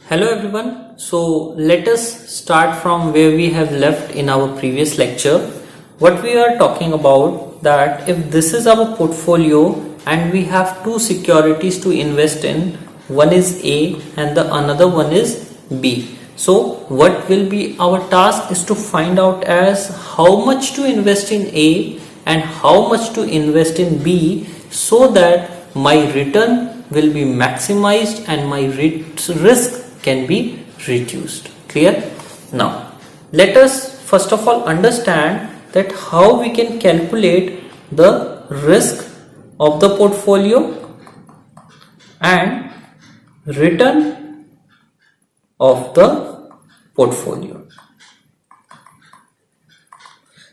Hello everyone. So let us start from where we have left in our previous lecture. What we are talking about that if this is our portfolio and we have two securities to invest in, one is A and the another one is B. So what will be our task is to find out as how much to invest in A and how much to invest in B so that my return will be maximized and my risk can be reduced. Clear? Now let us first of all understand that how we can calculate the risk of the portfolio and return of the portfolio.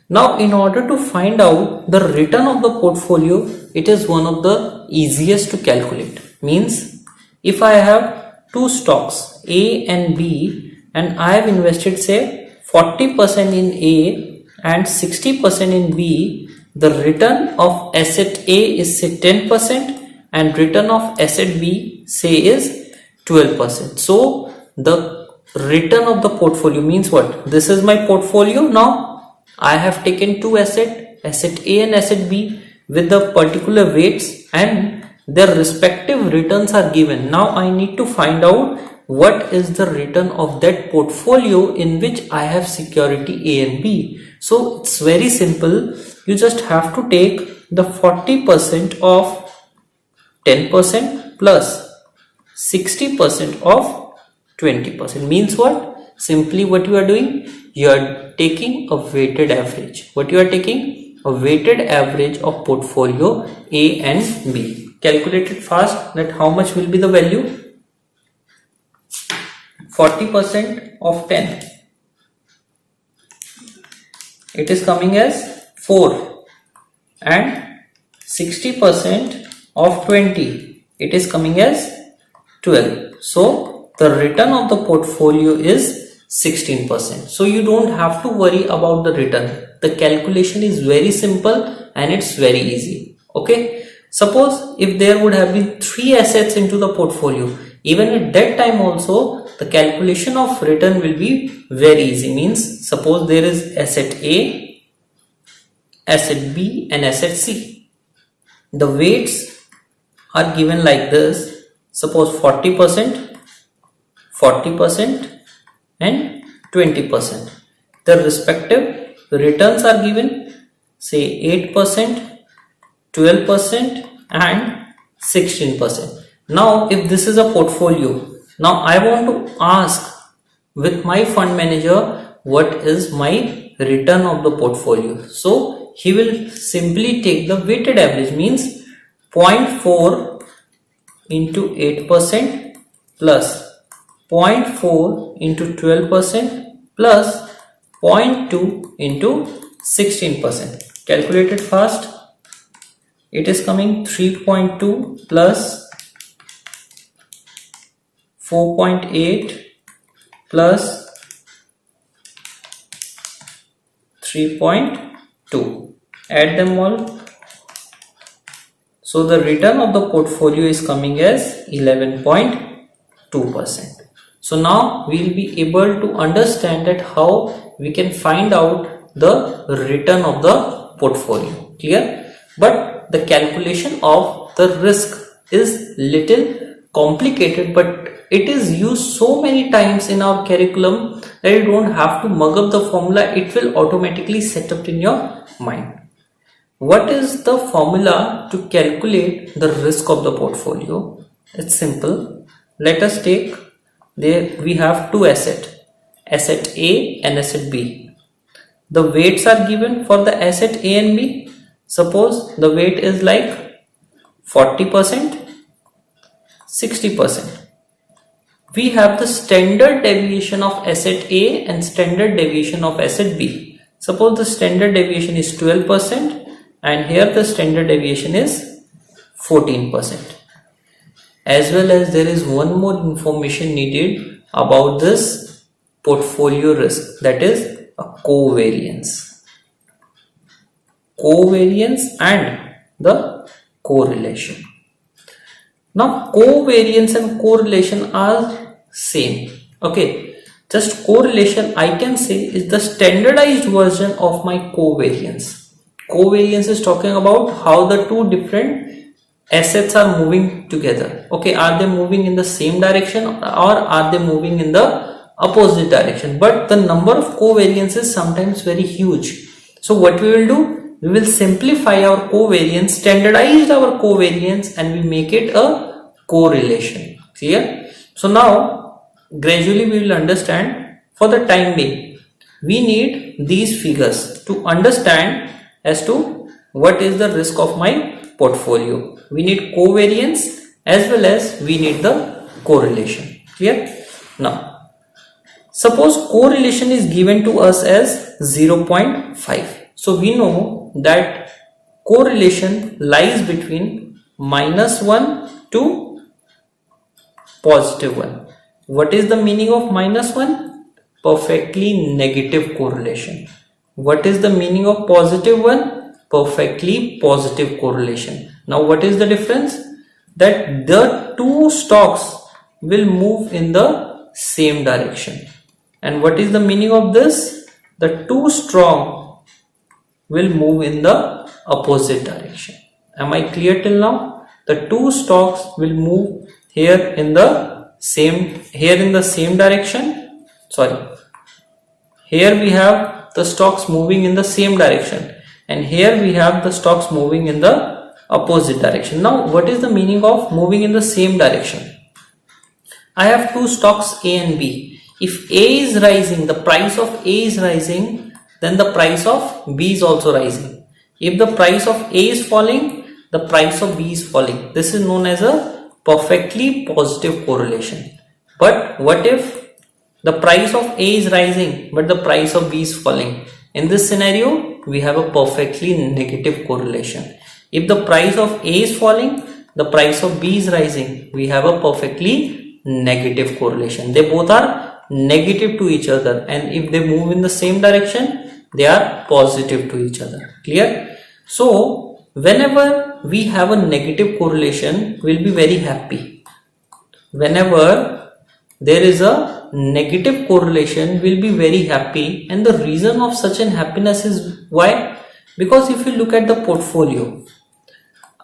Now in order to find out the return of the portfolio, it is one of the easiest to calculate. Means if I have two stocks A and B and I have invested say 40% in A and 60% in B, the return of asset A is say 10% and return of asset B say is 12%. So the return of the portfolio means what? This is my portfolio. Now I have taken two assets, asset A and asset B with the particular weights and their respective returns are given. Now I need to find out what is the return of that portfolio in which I have security A and B. So it's very simple. You just have to take the 40% of 10% plus 60% of 20%. Means what? Simply what you are doing, you are taking a weighted average. What you are taking? A weighted average of portfolio A and B. Calculate it fast that how much will be the value. 40% of 10, it is coming as 4, and 60% of 20, it is coming as 12. So the return of the portfolio is 16%. So you don't have to worry about the return. The calculation is very simple and it's very easy. Okay. Suppose if there would have been 3 assets into the portfolio, even at that time also the calculation of return will be very easy. Means suppose there is asset A, asset B and asset C. The weights are given like this. Suppose 40%, 40% and 20%. The respective returns are given, say 8%, 12% and 16%. Now if this is a portfolio, now I want to ask with my fund manager what is my return of the portfolio. So he will simply take the weighted average, means 0.4 into 8% plus 0.4 into 12% plus 0.2 into 16%. Calculate it fast. It is coming 3.2 plus 4.8 plus 3.2. Add them all. So the return of the portfolio is coming as 11.2%. So now we will be able to understand that how we can find out the return of the portfolio. Clear? But the calculation of the risk is little complicated, but it is used so many times in our curriculum that you don't have to mug up the formula. It will automatically set up in your mind. What is the formula to calculate the risk of the portfolio? It's simple. Let us take, there we have two assets, asset A and asset B. The weights are given for the asset A and B. Suppose the weight is like 40%, 60%. We have the standard deviation of asset A and standard deviation of asset B. Suppose the standard deviation is 12% and here the standard deviation is 14%. As well as there is one more information needed about this portfolio risk, that is a covariance. Covariance and the correlation. Now covariance and correlation are same. Okay, just correlation I can say is the standardized version of my covariance. Covariance is talking about how the two different assets are moving together. Okay, are they moving in the same direction or are they moving in the opposite direction? But the number of covariance is sometimes very huge. So what we will do, we will simplify our covariance, standardize our covariance, and we make it a correlation. Clear? So now gradually we will understand. For the time being, we need these figures to understand as to what is the risk of my portfolio. We need covariance as well as we need the correlation. Clear? Now suppose correlation is given to us as 0.5. So we know that correlation lies between -1 to +1. What is the meaning of -1? Perfectly negative correlation. What is the meaning of +1? Perfectly positive correlation. Now what is the difference? That the two stocks will move in the same direction. And what is the meaning of this? The two strong will move in the opposite direction. Am I clear till now? The two stocks will move here in the same direction. Sorry, here we have the stocks moving in the same direction, and here we have the stocks moving in the opposite direction. Now what is the meaning of moving in the same direction? I have two stocks A and B. If A is rising, the price of A is rising, then the price of B is also rising. If the price of A is falling, the price of B is falling. This is known as a perfectly positive correlation. But what if the price of A is rising but the price of B is falling? In this scenario, we have a perfectly negative correlation. If the price of A is falling, the price of B is rising, we have a perfectly negative correlation. They both are negative to each other, and if they move in the same direction, they are positive to each other. Clear? So whenever we have a negative correlation, we'll be very happy. Whenever there is a negative correlation, we'll be very happy, and the reason of such an happiness is why? Because if you look at the portfolio,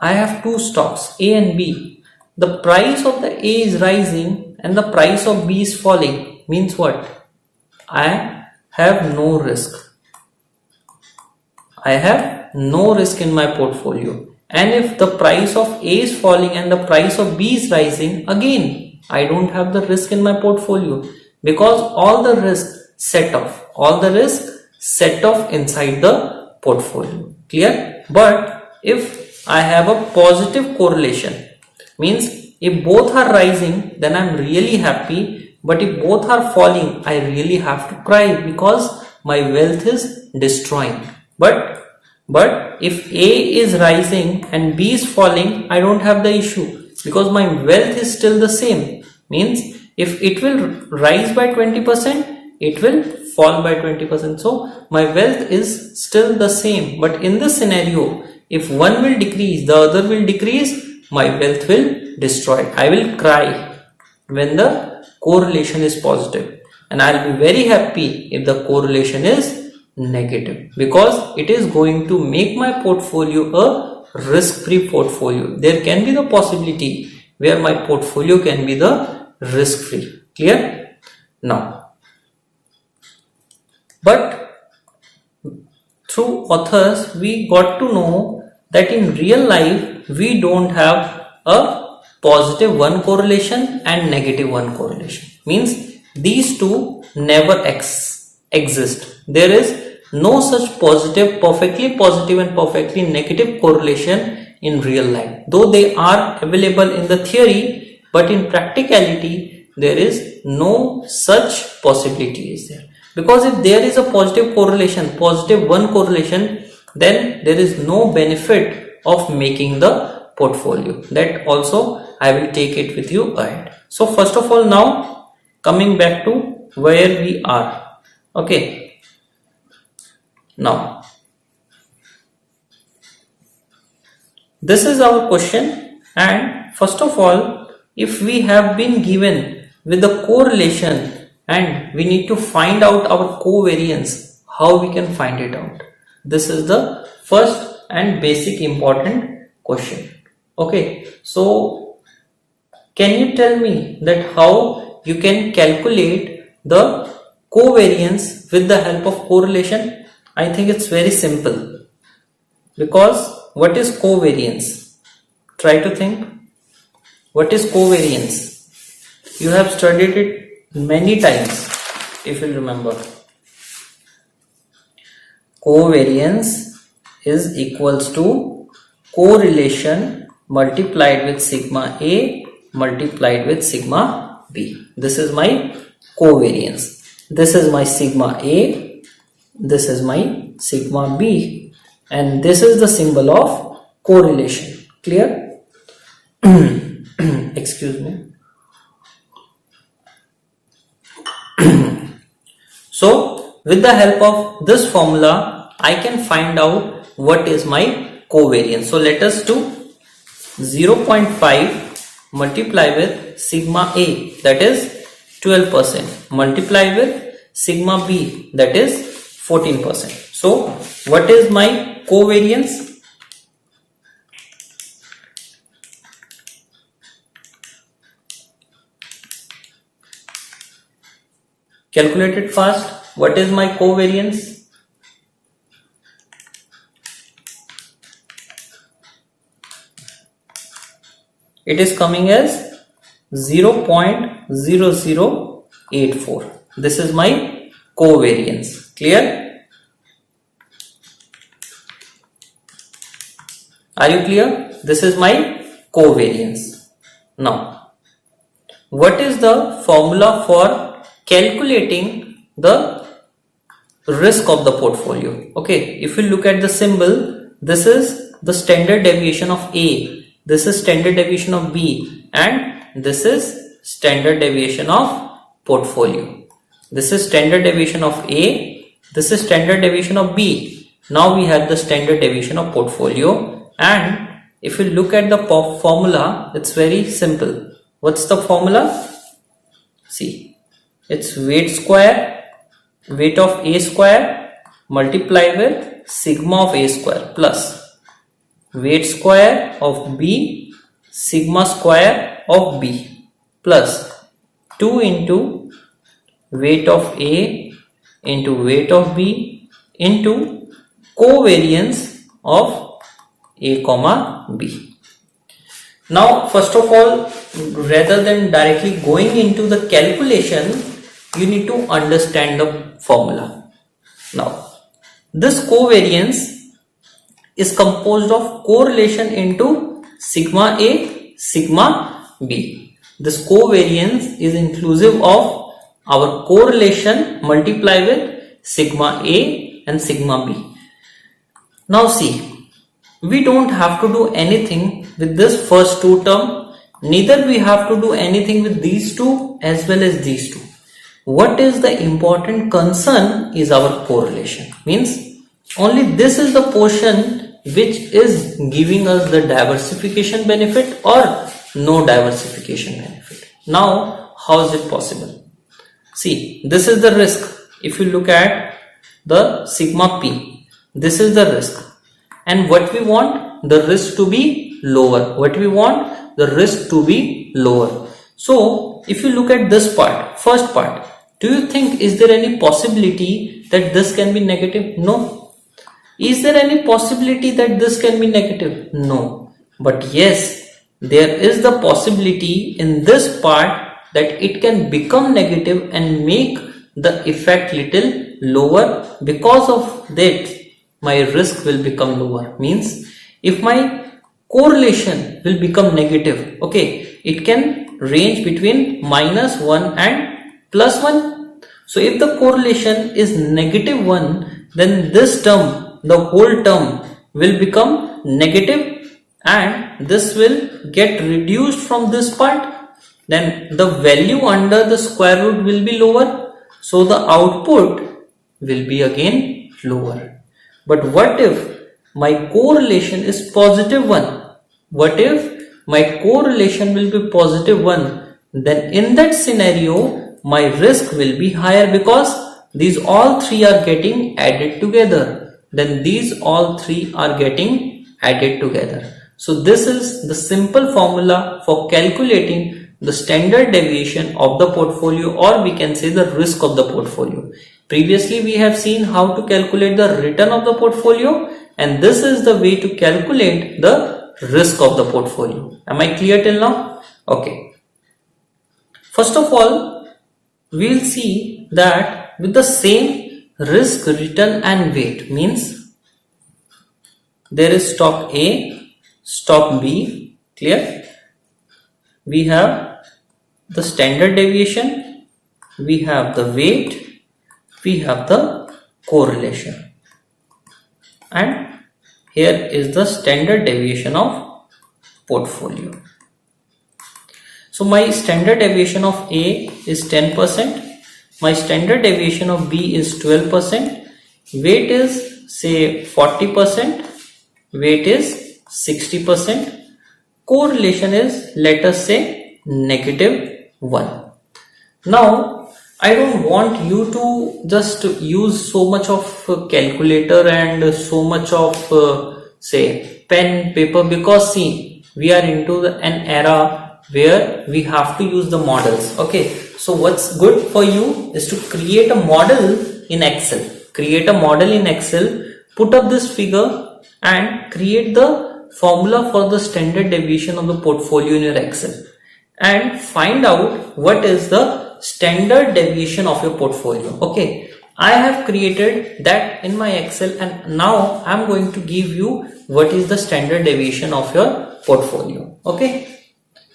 I have two stocks A and B. The price of the A is rising and the price of B is falling. Means what? I have no risk. I have no risk in my portfolio. And if the price of A is falling and the price of B is rising, again I don't have the risk in my portfolio, because all the risk set off inside the portfolio. Clear? But if I have a positive correlation, means if both are rising, then I'm really happy, but if both are falling, I really have to cry because my wealth is destroying. But if A is rising and B is falling, I don't have the issue because my wealth is still the same. Means if it will rise by 20%, it will fall by 20%. So my wealth is still the same. But in this scenario, if one will decrease, the other will decrease, my wealth will destroy. I will cry when the correlation is positive, and I'll be very happy if the correlation is negative, because it is going to make my portfolio a risk-free portfolio. There can be the possibility where my portfolio can be the risk-free. Clear? Now, but through authors we got to know that in real life we don't have a positive 1 correlation and negative 1 correlation. Means these two never exist. There is no such perfectly positive and perfectly negative correlation in real life. Though they are available in the theory, but in practicality there is no such possibility is there. Because if there is a positive correlation, positive 1 correlation, then there is no benefit of making the portfolio. That also I will take it with you ahead. So first of all, now coming back to where we are. Okay. Now, this is our question, and first of all, if we have been given with the correlation and we need to find out our covariance. How we can find it out? This is the first and basic important question. Okay, so can you tell me that how you can calculate the covariance with the help of correlation? I think it's very simple, because what is covariance? Try to think. What is covariance? You have studied it many times, if you remember. Covariance is equals to correlation multiplied with sigma A multiplied with sigma B. This is my covariance. This is my sigma A, this is my sigma B, and this is the symbol of correlation. Clear? Excuse me. So with the help of this formula, I can find out what is my covariance. So let us do 0.5 multiply with sigma A, that is 12%, multiply with sigma B, that is 14%. So what is my covariance? Calculate it fast. What is my covariance? It is coming as 0.0084. This is my covariance. Clear? Are you clear? This is my covariance. Now, what is the formula for calculating the risk of the portfolio? Okay, if you look at the symbol, this is the standard deviation of A, this is standard deviation of B, and this is standard deviation of portfolio. This is standard deviation of A, this is standard deviation of B. Now we have the standard deviation of portfolio, and if you look at the formula, it's very simple. What's the formula? See, it's weight square, weight of A square multiply with sigma of A square plus weight square of B sigma square of B plus 2 into weight of A into weight of B into covariance of A comma B. Now first of all, rather than directly going into the calculation, you need to understand the formula. Now this covariance is composed of correlation into sigma A, sigma B. This covariance is inclusive of our correlation multiply with sigma A and sigma B. Now see, we don't have to do anything with this first two term, neither we have to do anything with these two as well as these two. What is the important concern is our correlation. Means only this is the portion which is giving us the diversification benefit or no diversification benefit. Now how is it possible? See, this is the risk. If you look at the sigma P, this is the risk, and what we want, the risk to be lower. What we want, the risk to be lower. So if you look at this part, first part, do you think is there any possibility that this can be negative? No. Is there any possibility that this can be negative? No. But yes, there is the possibility in this part that it can become negative and make the effect little lower. Because of that, my risk will become lower. Means if my correlation will become negative, okay, it can range between -1 and +1. So if the correlation is -1, then this term, the whole term will become negative, and this will get reduced from this part. Then the value under the square root will be lower, so the output will be again lower. But what if my correlation is +1? What if my correlation will be +1? then in that scenario my risk will be higher because these all three are getting added together. Then these all three are getting added together. So this is the simple formula for calculating the standard deviation of the portfolio, or we can say the risk of the portfolio. Previously we have seen how to calculate the return of the portfolio, and this is the way to calculate the risk of the portfolio. Am I clear till now? Okay. First of all, we will see that with the same risk, return and weight, means there is stock A, stock B, clear? We have the standard deviation, we have the weight, we have the correlation, and here is the standard deviation of portfolio. So my standard deviation of A is 10%, my standard deviation of B is 12%, weight is say 40%, weight is 60%, correlation is, let us say, -1. Now I don't want you to just use so much of calculator and so much of say pen paper, because see, we are into an era where we have to use the models. Okay, so what's good for you is to create a model in Excel. Create a model in Excel, put up this figure and create the formula for the standard deviation of the portfolio in your Excel, and find out what is the standard deviation of your portfolio. Okay, I have created that in my Excel, and now I'm going to give you what is the standard deviation of your portfolio. Okay,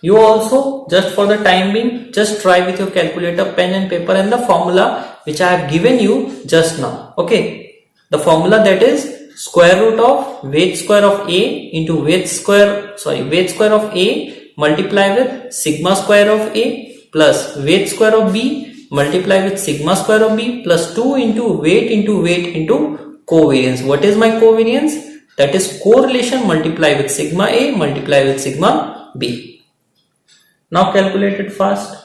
you also, just for the time being, just try with your calculator, pen and paper, and the formula which I have given you just now. Okay, the formula, that is square root of weight square of A into weight square of A multiply with sigma square of A plus weight square of B multiply with sigma square of B plus 2 into weight into covariance. What is my covariance? That is correlation multiply with sigma A multiply with sigma B. Now calculate it fast.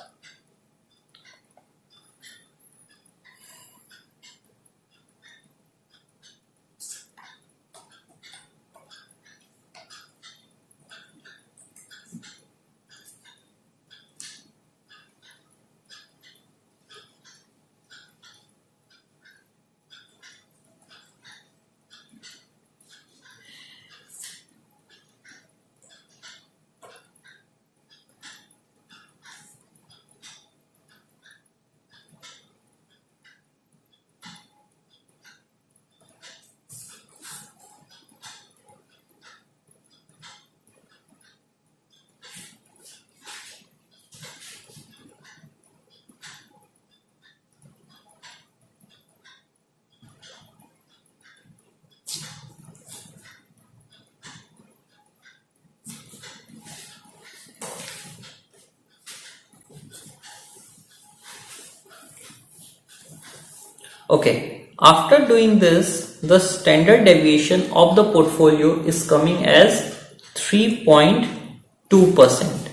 Okay, after doing this, the standard deviation of the portfolio is coming as 3.2%.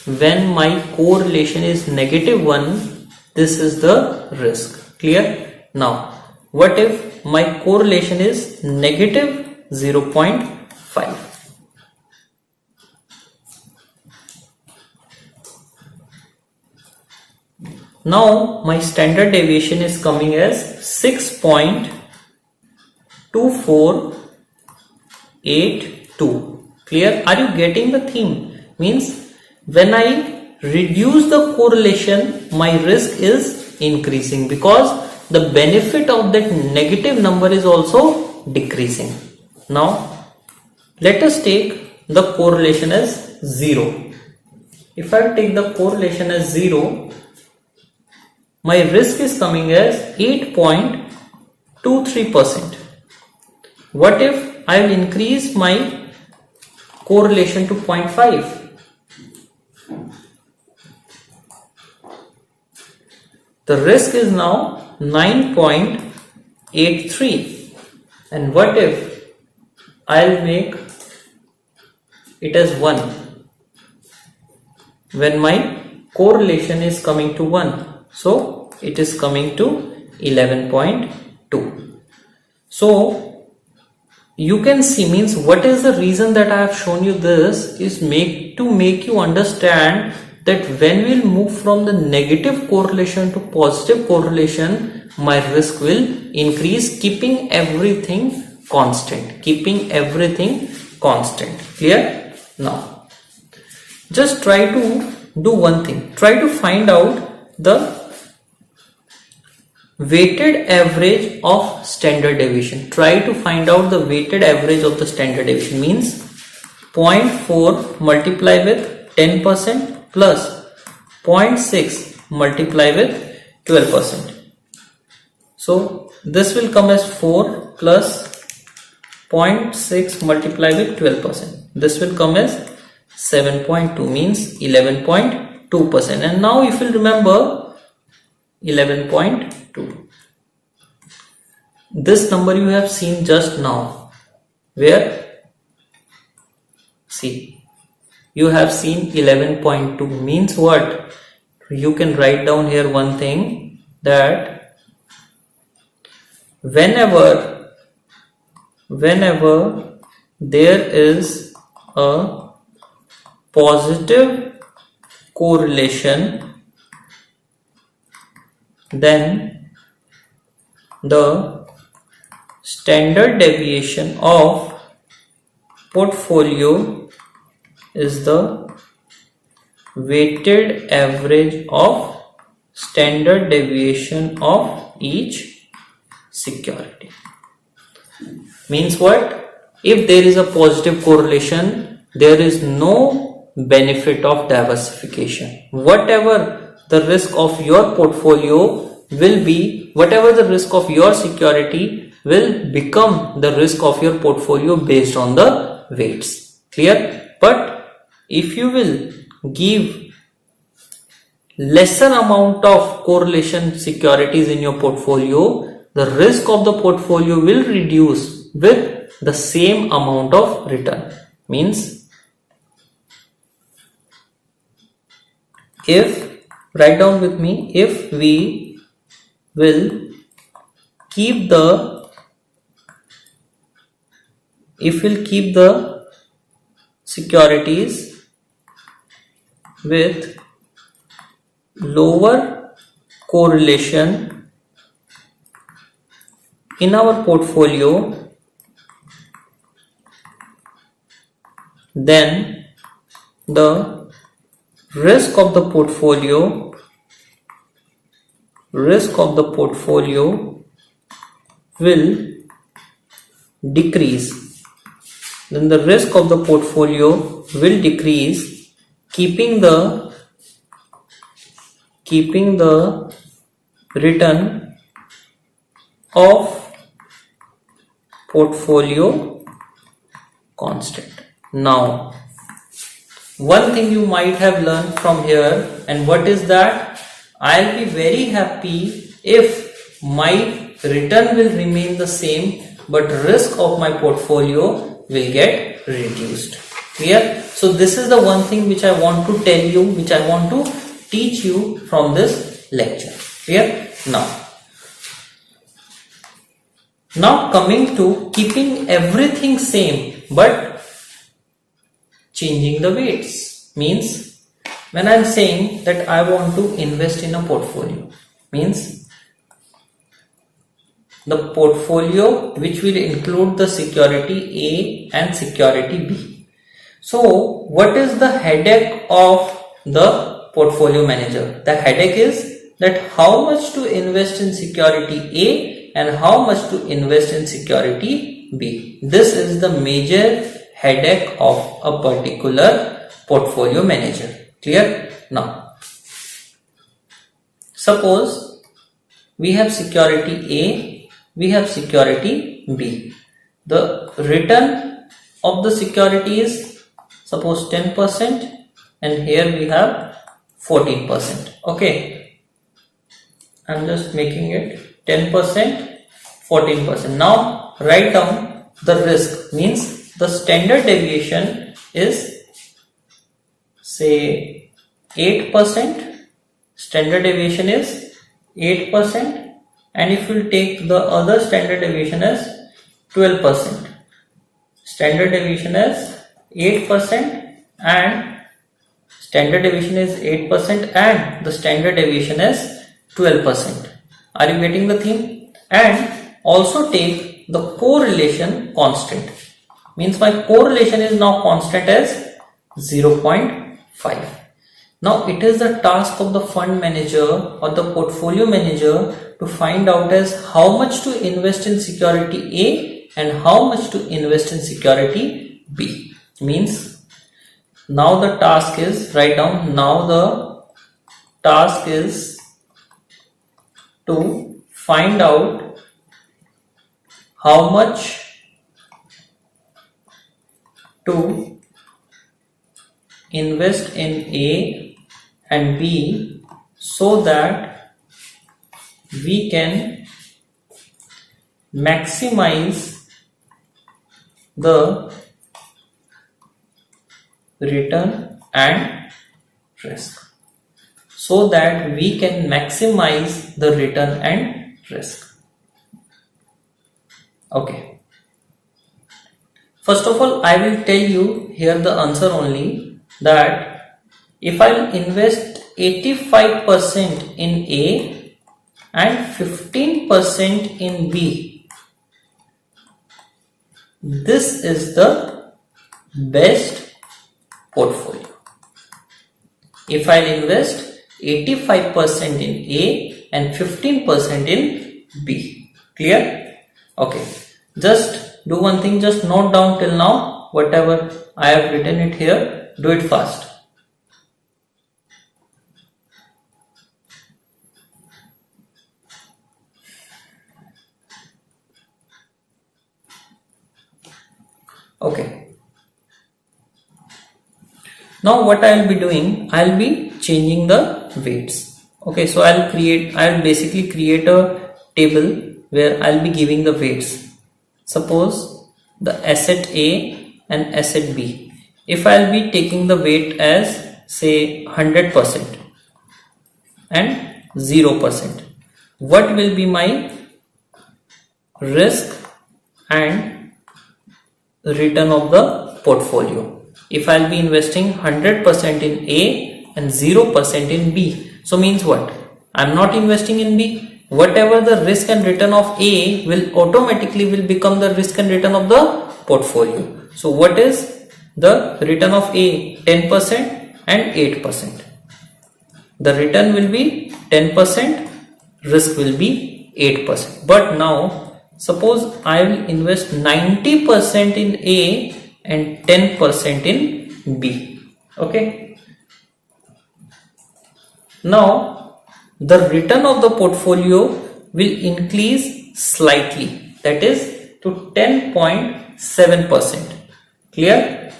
When my correlation is -1, this is the risk. Clear? Now, what if my correlation is -0.5? Now my standard deviation is coming as 6.2482. Clear? Are you getting the theme? Means when I reduce the correlation, my risk is increasing because the benefit of that negative number is also decreasing. Now let us take the correlation as 0. If I take the correlation as 0, my risk is coming as 8.23%. What if I will increase my correlation to 0.5? The risk is now 9.83. And what if I will make it as 1? When my correlation is coming to 1. So it is coming to 11.2. So you can see, means what is the reason that I have shown you this is to make you understand that when we'll move from the negative correlation to positive correlation, my risk will increase, keeping everything constant. Clear? Now just try to do one thing. Try to find out the weighted average of standard deviation. Try to find out the weighted average of the standard deviation. Means 0.4 multiply with 10% plus 0.6 multiply with 12%. So this will come as 4 plus 0.6 multiply with 12%. This will come as 7.2, means 11.2%. And now if you remember 11.2, this number you have seen just now, where see you have seen 11.2, means what? You can write down here one thing, that whenever there is a positive correlation, then the standard deviation of portfolio is the weighted average of standard deviation of each security. Means what? If there is a positive correlation, there is no benefit of diversification. Whatever the risk of your portfolio will be, whatever the risk of your security will become the risk of your portfolio based on the weights. Clear? But if you will give lesser amount of correlation securities in your portfolio, the risk of the portfolio will reduce with the same amount of return. Means if, write down with me, if we will keep the securities with lower correlation in our portfolio, then the risk of the portfolio will decrease. Then the risk of the portfolio will decrease, keeping the return of portfolio constant. Now, one thing you might have learned from here, and what is that? I'll be very happy if my return will remain the same, but risk of my portfolio will get reduced. Clear? So this is the one thing which I want to tell you, which I want to teach you from this lecture. Clear? Now coming to keeping everything same but changing the weights. Means when I am saying that I want to invest in a portfolio, means the portfolio which will include the security A and security B. So what is the headache of the portfolio manager? The headache is that how much to invest in security A and how much to invest in security B. This is the major headache of a particular portfolio manager. Clear? Now, suppose we have security A, we have security B. The return of the security is suppose 10%, and here we have 14%. Okay, I'm just making it 10%, 14%. Now write down the risk. Means the standard deviation is say 8%, standard deviation is 8%, and if you take the other standard deviation as 12%, standard deviation as 8% and standard deviation is 8% and the standard deviation is 12%. Are you getting the theme? And also take the correlation constant. Means my correlation is now constant as 0.5. Now it is the task of the fund manager or the portfolio manager to find out as how much to invest in security A and how much to invest in security B. Means now the task is, write down, now the task is to find out how much to invest in A and B so that we can maximize the return and risk. So that we can maximize the return and risk. Okay. First of all, I will tell you here the answer only, that if I will invest 85% in A and 15% in B, this is the best portfolio. If I will invest 85% in A and 15% in B. Clear? Okay. Just do one thing, just note down till now whatever I have written it here, do it fast. Okay. Now what I will be doing, I will be changing the weights. Okay, so I will basically create a table where I will be giving the weights. Suppose the asset A and asset B. If I will be taking the weight as say 100% and 0%, what will be my risk and return of the portfolio? If I will be investing 100% in A and 0% in B, so means what? I am not investing in B. Whatever the risk and return of A will automatically become the risk and return of the portfolio. So what is the return of A? 10% and 8%. The return will be 10%, risk will be 8%. But now suppose I will invest 90% in A and 10% in B. Okay. Now the return of the portfolio will increase slightly, that is to 10.7%. Clear?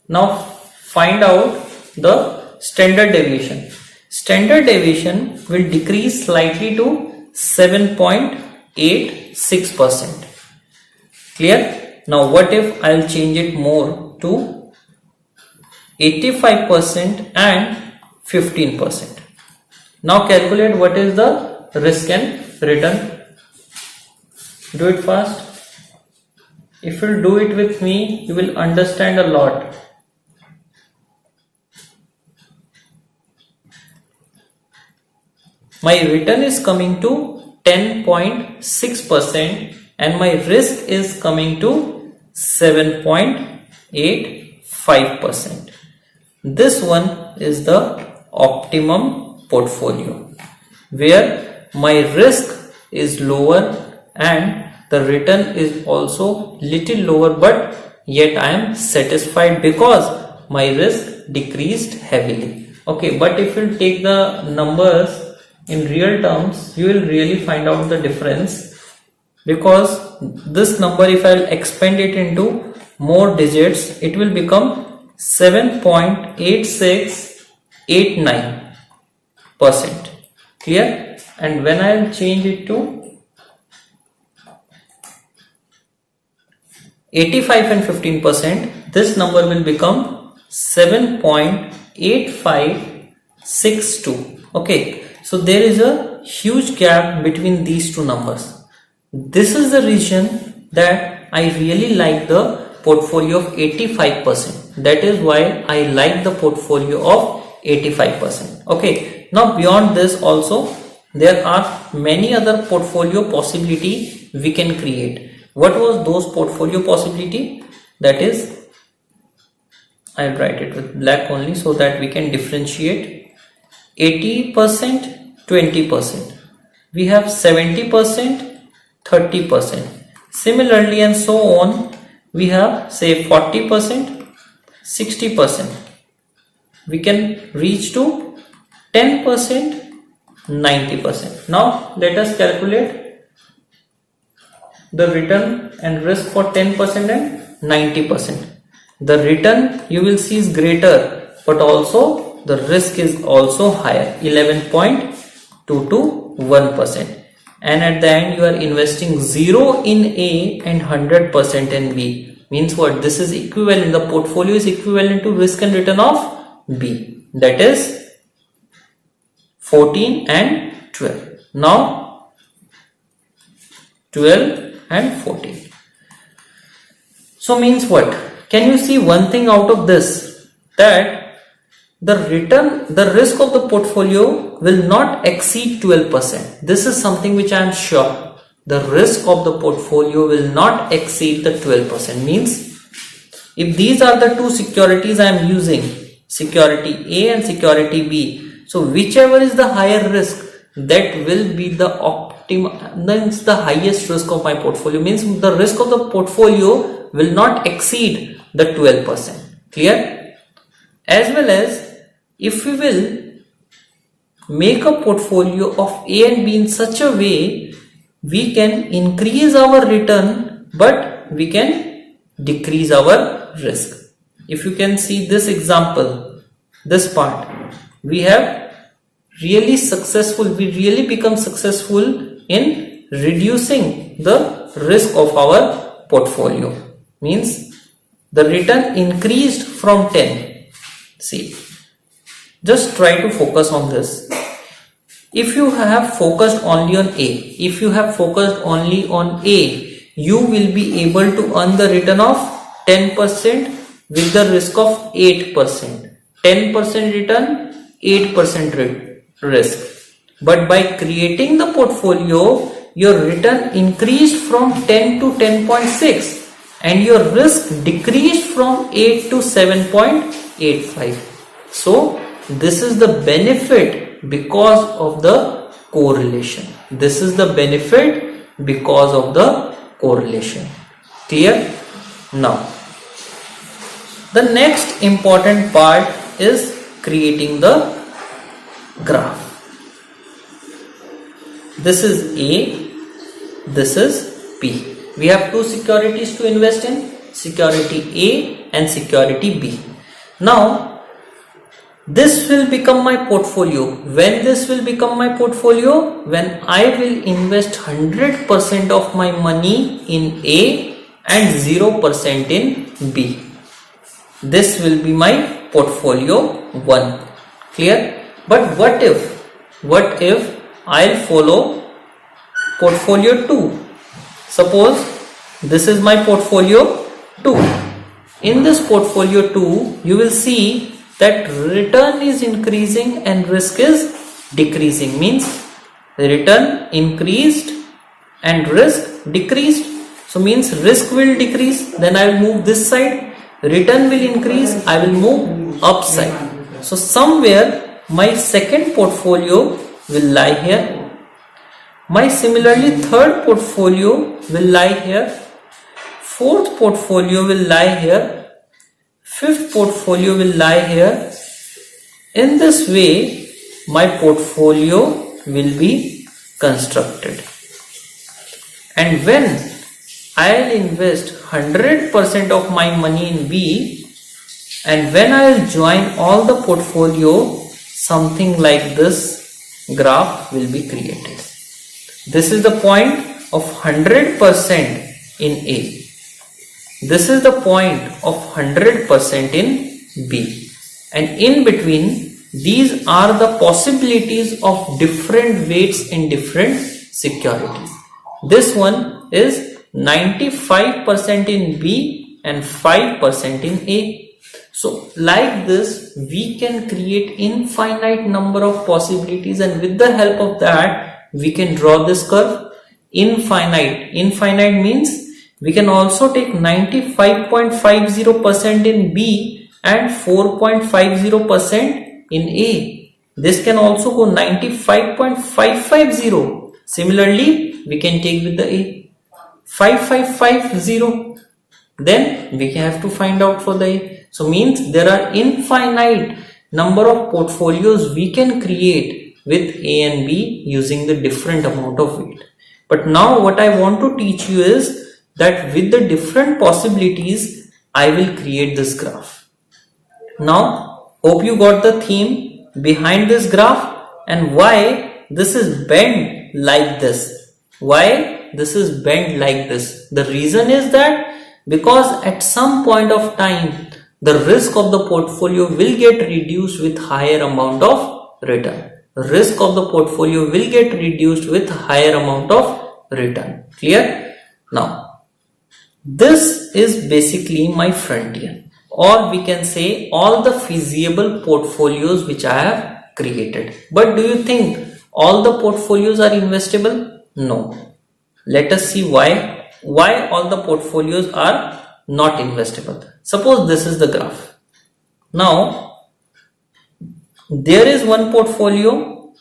Now find out the standard deviation. Standard deviation will decrease slightly to 7.86%. Clear? Now what if I will change it more to 85% and 15%. Now calculate what is the risk and return. Do it fast. If you do it with me, you will understand a lot. My return is coming to 10.6% and my risk is coming to 7.85%. This one is the optimum portfolio where my risk is lower and the return is also little lower, but yet I am satisfied because my risk decreased heavily. Okay, but if you take the numbers in real terms, you will really find out the difference, because this number, if I will expand it into more digits, it will become 7.8689%. Clear? And when I will change it to 85 and 15%, this number will become 7.8562. Okay, so there is a huge gap between these two numbers. This is the reason that I really like the portfolio of 85%. That is why I like the portfolio of 85%. Okay, now beyond this also there are many other portfolio possibility we can create. What was those portfolio possibility? That is, I'll write it with black only so that we can differentiate. 80%, 20%. We have 70%, 30%. Similarly and so on, we have say 40%, 60%. We can reach to 10%, 90%. Now let us calculate the return and risk for 10% and 90%. The return you will see is greater, but also the risk is also higher, 11.221%. And at the end you are investing 0 in A and 100% in B. Means what? This is equivalent, the portfolio is equivalent to risk and return of B. That is 14 and 12. Now 12 and 14. So means what? Can you see one thing out of this? That the risk of the portfolio will not exceed 12%. This is something which I am sure. The risk of the portfolio will not exceed the 12%. Means if these are the two securities I am using, security A and security B, so whichever is the higher risk, that will be the means the highest risk of my portfolio. Means the risk of the portfolio will not exceed the 12%. Clear? As well as if we will make a portfolio of A and B in such a way, we can increase our return but we can decrease our risk. If you can see this example, this part, we have really successful, we really become successful in reducing the risk of our portfolio. Means the return increased from 10. See, just try to focus on this. If you have focused only on A, you will be able to earn the return of 10% with the risk of 8%. 10% return, 8% risk. But by creating the portfolio, your return increased from 10 to 10.6 and your risk decreased from 8 to 7.85. So this is the benefit because of the correlation. This is the benefit because of the correlation. Clear? Now, the next important part is creating the graph. This is A, this is B. We have two securities to invest in, security A and security B. Now, this will become my portfolio. When this will become my portfolio? When I will invest 100% of my money in A and 0% in B. This will be my portfolio 1. Clear? But what if I'll follow portfolio 2? Suppose this is my portfolio 2. In this portfolio 2, you will see that return is increasing and risk is decreasing. Means return increased and risk decreased. So means risk will decrease, then I will move this side. Return will increase, I will move upside. So somewhere my second portfolio will lie here. My similarly third portfolio will lie here. Fourth portfolio will lie here. Fifth portfolio will lie here. In this way, my portfolio will be constructed. And when I'll invest 100% of my money in B, and when I'll join all the portfolio, something like this graph will be created. This is the point of 100% in A. this is the point of 100% in B, and in between these are the possibilities of different weights in different securities. This one is 95% in B and 5% in A. So like this we can create infinite number of possibilities, and with the help of that we can draw this curve. Infinite means we can also take 95.50% in B and 4.50% in A. This can also go 95.550. Similarly, we can take with the A 5550. Then we have to find out for the A. So means there are infinite number of portfolios we can create with A and B using the different amount of weight. But now what I want to teach you is that with the different possibilities I will create this graph. Now hope you got the theme behind this graph and why this is bent like this. Why this is bent like this? The reason is that because at some point of time the risk of the portfolio will get reduced with higher amount of return. Risk of the portfolio will get reduced with higher amount of return. Clear? Now this is basically my frontier, or we can say all the feasible portfolios which I have created. But do you think all the portfolios are investable? No. Let us see why all the portfolios are not investable. Suppose this is the graph. Now there is one portfolio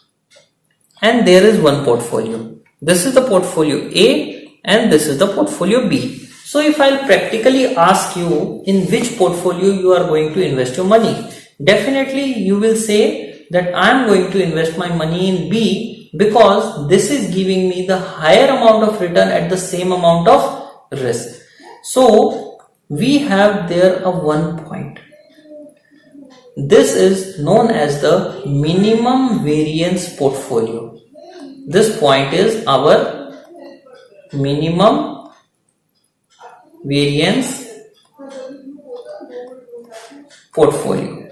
and there is one portfolio. This is the portfolio A and this is the portfolio B. So if I'll practically ask you in which portfolio you are going to invest your money, definitely you will say that I am going to invest my money in B because this is giving me the higher amount of return at the same amount of risk. So we have there a one point. This is known as the minimum variance portfolio. This point is our minimum variance portfolio,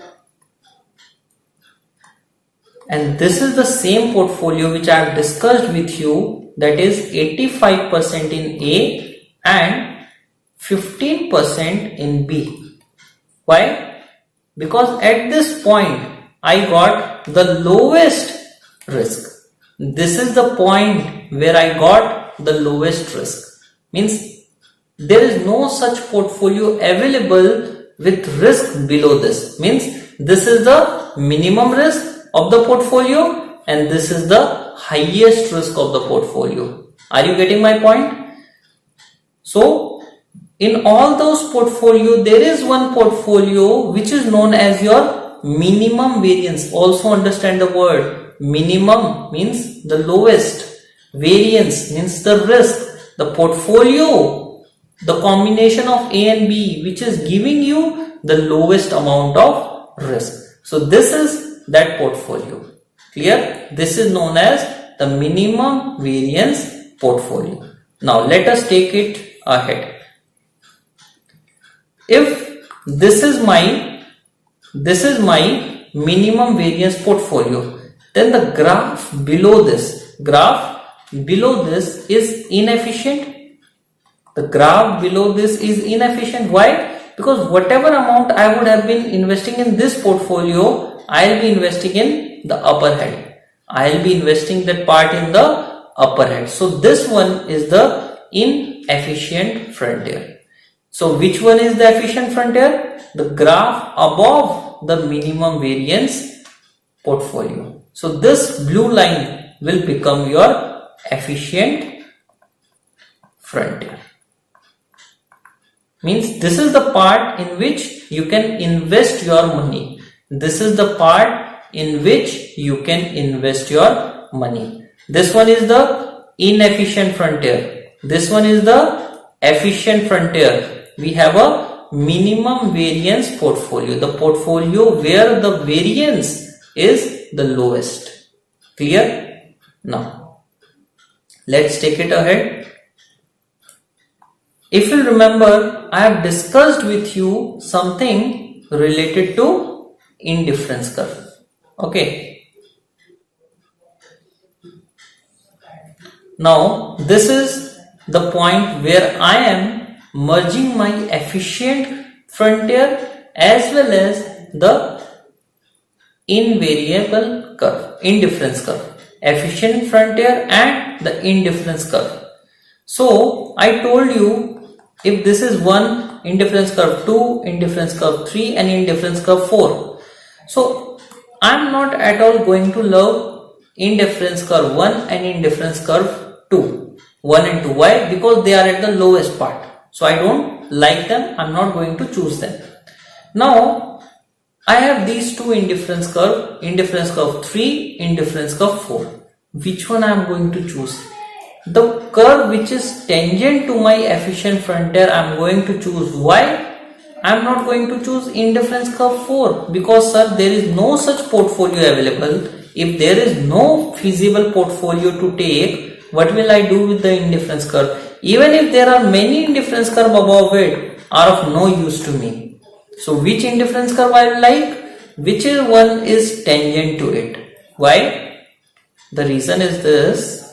and this is the same portfolio which I have discussed with you, that is 85% in A and 15% in B. Why? Because at this point I got the lowest risk. This is the point where I got the lowest risk. Means there is no such portfolio available with risk below this. Means this is the minimum risk of the portfolio and this is the highest risk of the portfolio. Are you getting my point? So in all those portfolio there is one portfolio which is known as your minimum variance. Also understand the word. Minimum means the lowest, variance means the risk, the portfolio, the combination of A and B which is giving you the lowest amount of risk. So this is that portfolio. Clear? This is known as the minimum variance portfolio. Now let us take it ahead. If this is my minimum variance portfolio, then the graph below this is inefficient. The graph below this is inefficient. Why? Because whatever amount I would have been investing in this portfolio, I'll be investing in the upper head. I'll be investing that part in the upper head. So this one is the inefficient frontier. So which one is the efficient frontier? The graph above the minimum variance portfolio. So this blue line will become your efficient frontier. Means this is the part in which you can invest your money. This is the part in which you can invest your money. This one is the inefficient frontier. This one is the efficient frontier. We have a minimum variance portfolio. The portfolio where the variance is the lowest. Clear? Now let's take it ahead. if you remember, I have discussed with you something related to indifference curve. Okay. Now this is the point where I am merging my efficient frontier as well as the invariable curve, indifference curve, efficient frontier and the indifference curve. So I told you, if this is 1 indifference curve 2, indifference curve 3 and indifference curve 4. So I am not at all going to love indifference curve 1 and indifference curve 2, 1 and 2. Why? Because they are at the lowest part. So I don't like them. I am not going to choose them. Now I have these two indifference curve 3, indifference curve 4. Which one I am going to choose? The curve which is tangent to my efficient frontier I am going to choose. Why? I am not going to choose indifference curve 4 because sir, there is no such portfolio available. If there is no feasible portfolio to take, what will I do with the indifference curve? Even if there are many indifference curve above it, are of no use to me. So which indifference curve I like? Which one is tangent to it? Why? The reason is this.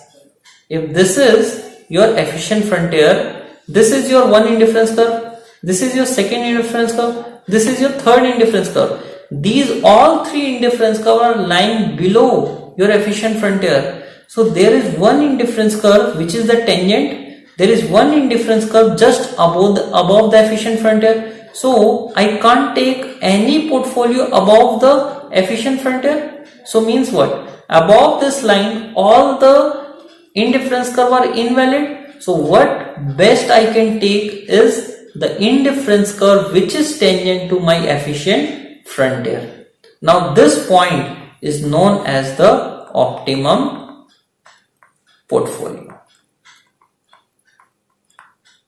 If this is your efficient frontier, this is your 1 indifference curve, this is your 2nd indifference curve, this is your 3rd indifference curve. These all 3 indifference curve are lying below your efficient frontier. So there is 1 indifference curve which is the tangent. There is 1 indifference curve just above the efficient frontier. So I can't take any portfolio above the efficient frontier. So means what? Above this line, all the indifference curve are invalid. So what best I can take is the indifference curve which is tangent to my efficient frontier. Now this point is known as the optimum portfolio.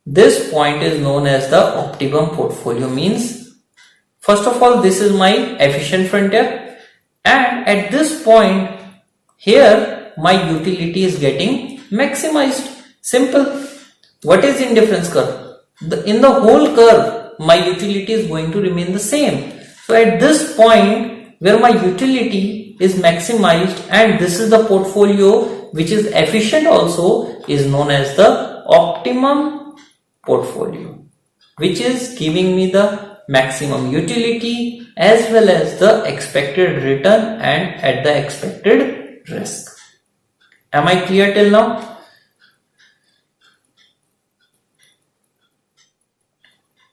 This point is known as the optimum portfolio. Means, first of all, this is my efficient frontier, and at this point here my utility is getting maximized. Simple. What is indifference curve? In the whole curve my utility is going to remain the same. So at this point where my utility is maximized and this is the portfolio which is efficient also, is known as the optimum portfolio, which is giving me the maximum utility as well as the expected return and at the expected risk. Am I clear till now?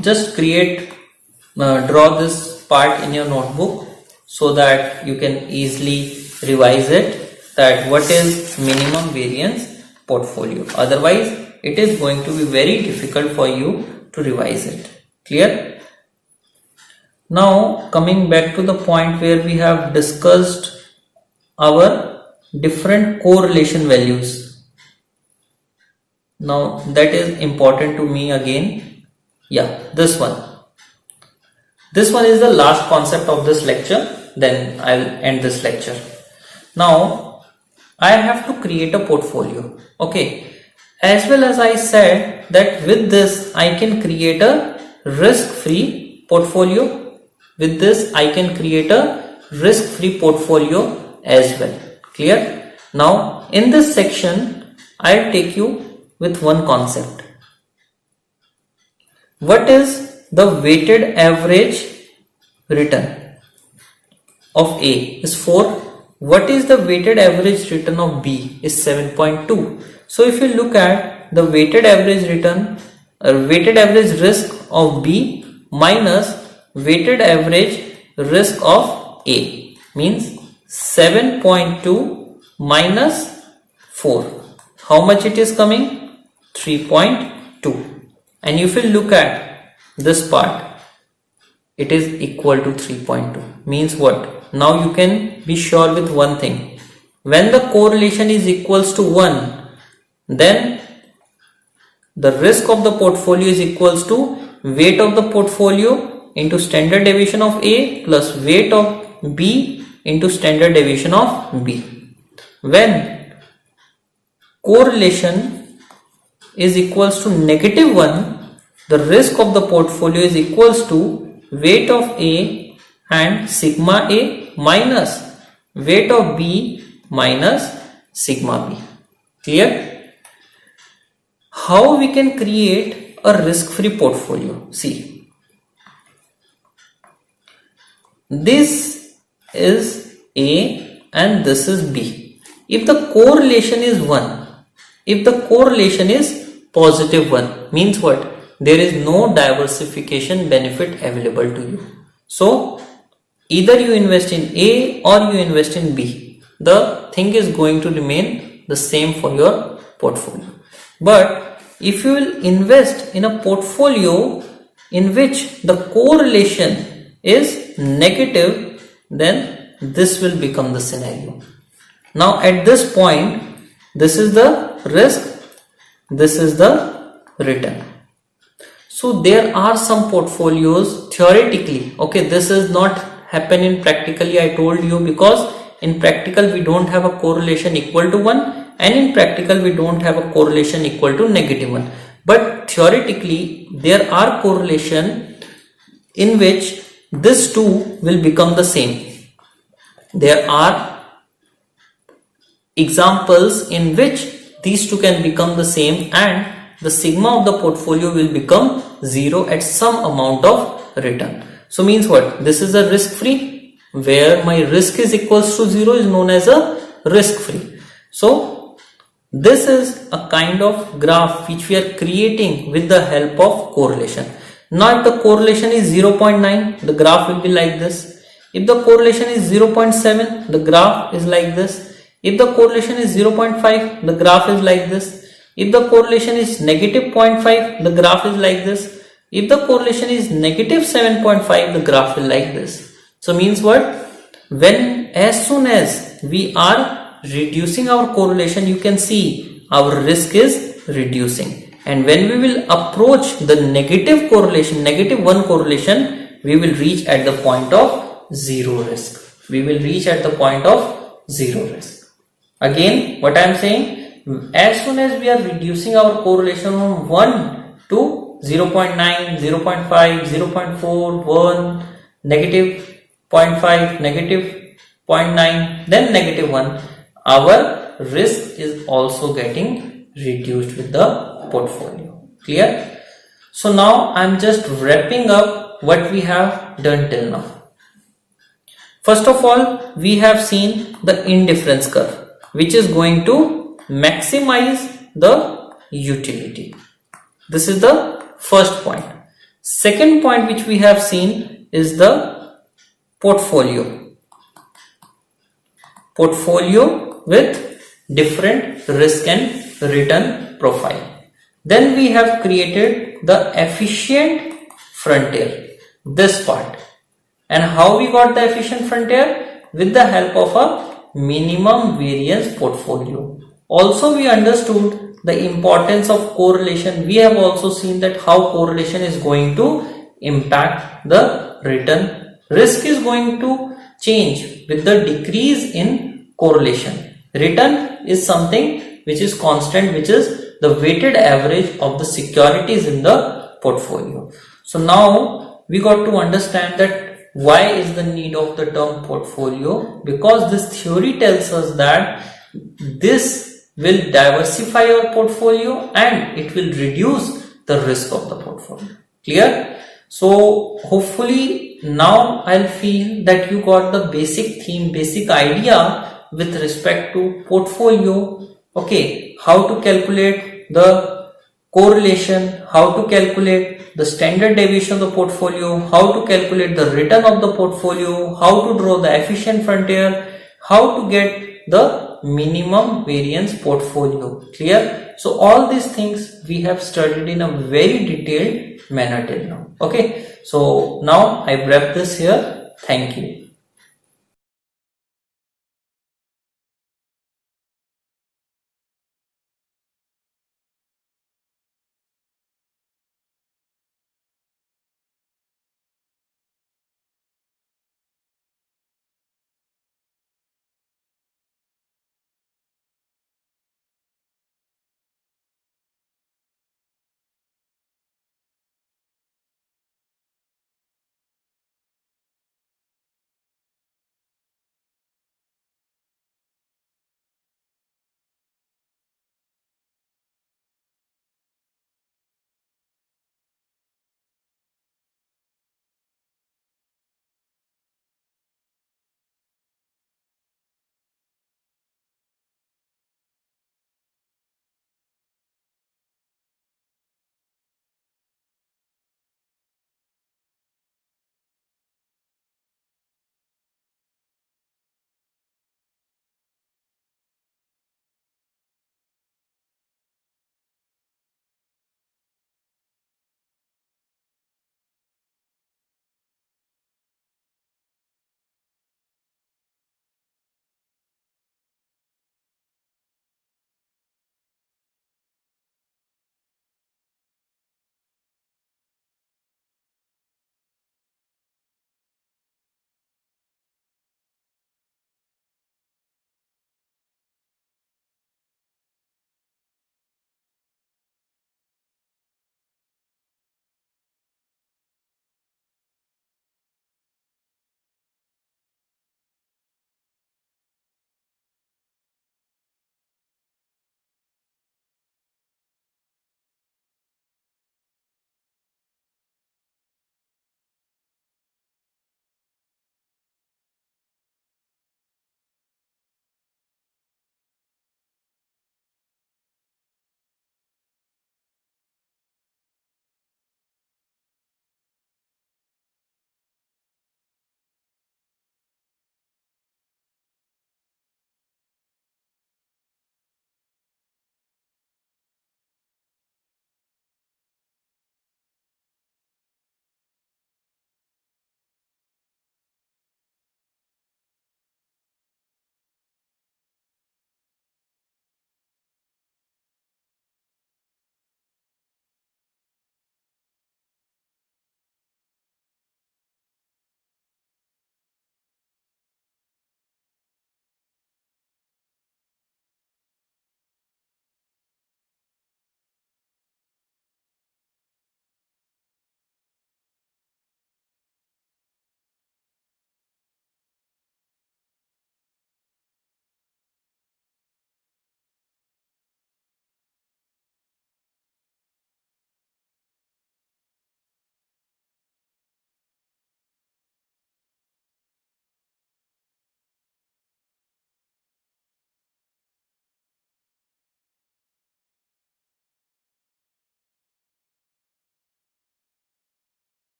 Just draw this part in your notebook so that you can easily revise it, that what is minimum variance portfolio. Otherwise it is going to be very difficult for you to revise it. Clear? Now coming back to the point where we have discussed our different correlation values. Now that is important to me again. Yeah, this one. This one is the last concept of this lecture. Then I'll end this lecture. Now I have to create a portfolio. Okay. As well as I said that with this I can create a risk-free portfolio. With this I can create a risk-free portfolio as well. Clear? Now in this section I'll take you with one concept. What is the weighted average return of A is 4. What is the weighted average return of B is 7.2. So if you look at the weighted average return or weighted average risk of B minus weighted average risk of A, means 7.2 minus 4. How much it is coming? 3.2. And if you look at this part, it is equal to 3.2. Means what? Now you can be sure with one thing. When the correlation is equals to 1, then the risk of the portfolio is equals to weight of the portfolio into standard deviation of A plus weight of B into standard deviation of B. When correlation is equals to -1, the risk of the portfolio is equals to weight of A and sigma A minus weight of B minus sigma B. Clear? How we can create a risk-free portfolio? See, this is A and this is B. If the correlation is 1, if the correlation is positive 1, means what? There is no diversification benefit available to you. So either you invest in A or you invest in B, the thing is going to remain the same for your portfolio. But if you will invest in a portfolio in which the correlation is negative, then this will become the scenario. Now at this point, this is the risk, this is the return. So there are some portfolios theoretically, okay, this is not happen in practically, I told you, because in practical we don't have a correlation equal to 1, and in practical we don't have a correlation equal to -1. But theoretically there are correlation in which this two will become the same. There are examples in which these two can become the same and the sigma of the portfolio will become 0 at some amount of return. So means what? This is a risk free, where my risk is equals to 0 is known as a risk free. So this is a kind of graph which we are creating with the help of correlation. Now if the correlation is 0.9, the graph will be like this. If the correlation is 0.7, the graph is like this. If the correlation is 0.5, the graph is like this. If the correlation is negative 0.5, the graph is like this. If the correlation is negative 7.5, the graph is like this. So means what? When as soon as we are reducing our correlation, you can see our risk is reducing. And when we will approach the negative correlation, -1 correlation, we will reach at the point of 0 risk. We will reach at the point of 0 risk. Again, what I am saying, as soon as we are reducing our correlation from 1 to 0.9, 0.5, 0.4, 1, -0.5, -0.9, then -1, our risk is also getting reduced with the portfolio. Clear? So now I am just wrapping up what we have done till now. First of all, we have seen the indifference curve, which is going to maximize the utility. This is the first point. Second point which we have seen is the portfolio. Portfolio with different risk and return profile. Then we have created the efficient frontier, this part. And how we got the efficient frontier? With the help of a minimum variance portfolio. Also we understood the importance of correlation. We have also seen that how correlation is going to impact the return. Risk is going to change with the decrease in correlation. Return is something which is constant, which is the weighted average of the securities in the portfolio. So now we got to understand that why is the need of the term portfolio? Because this theory tells us that this will diversify your portfolio and it will reduce the risk of the portfolio. Clear? So hopefully now I'll feel that you got the basic theme, basic idea with respect to portfolio. Okay, how to calculate the correlation, how to calculate the standard deviation of the portfolio, how to calculate the return of the portfolio, how to draw the efficient frontier, how to get the minimum variance portfolio. Clear? So all these things we have studied in a very detailed manner till now. Okay, so now I wrap this here. Thank you.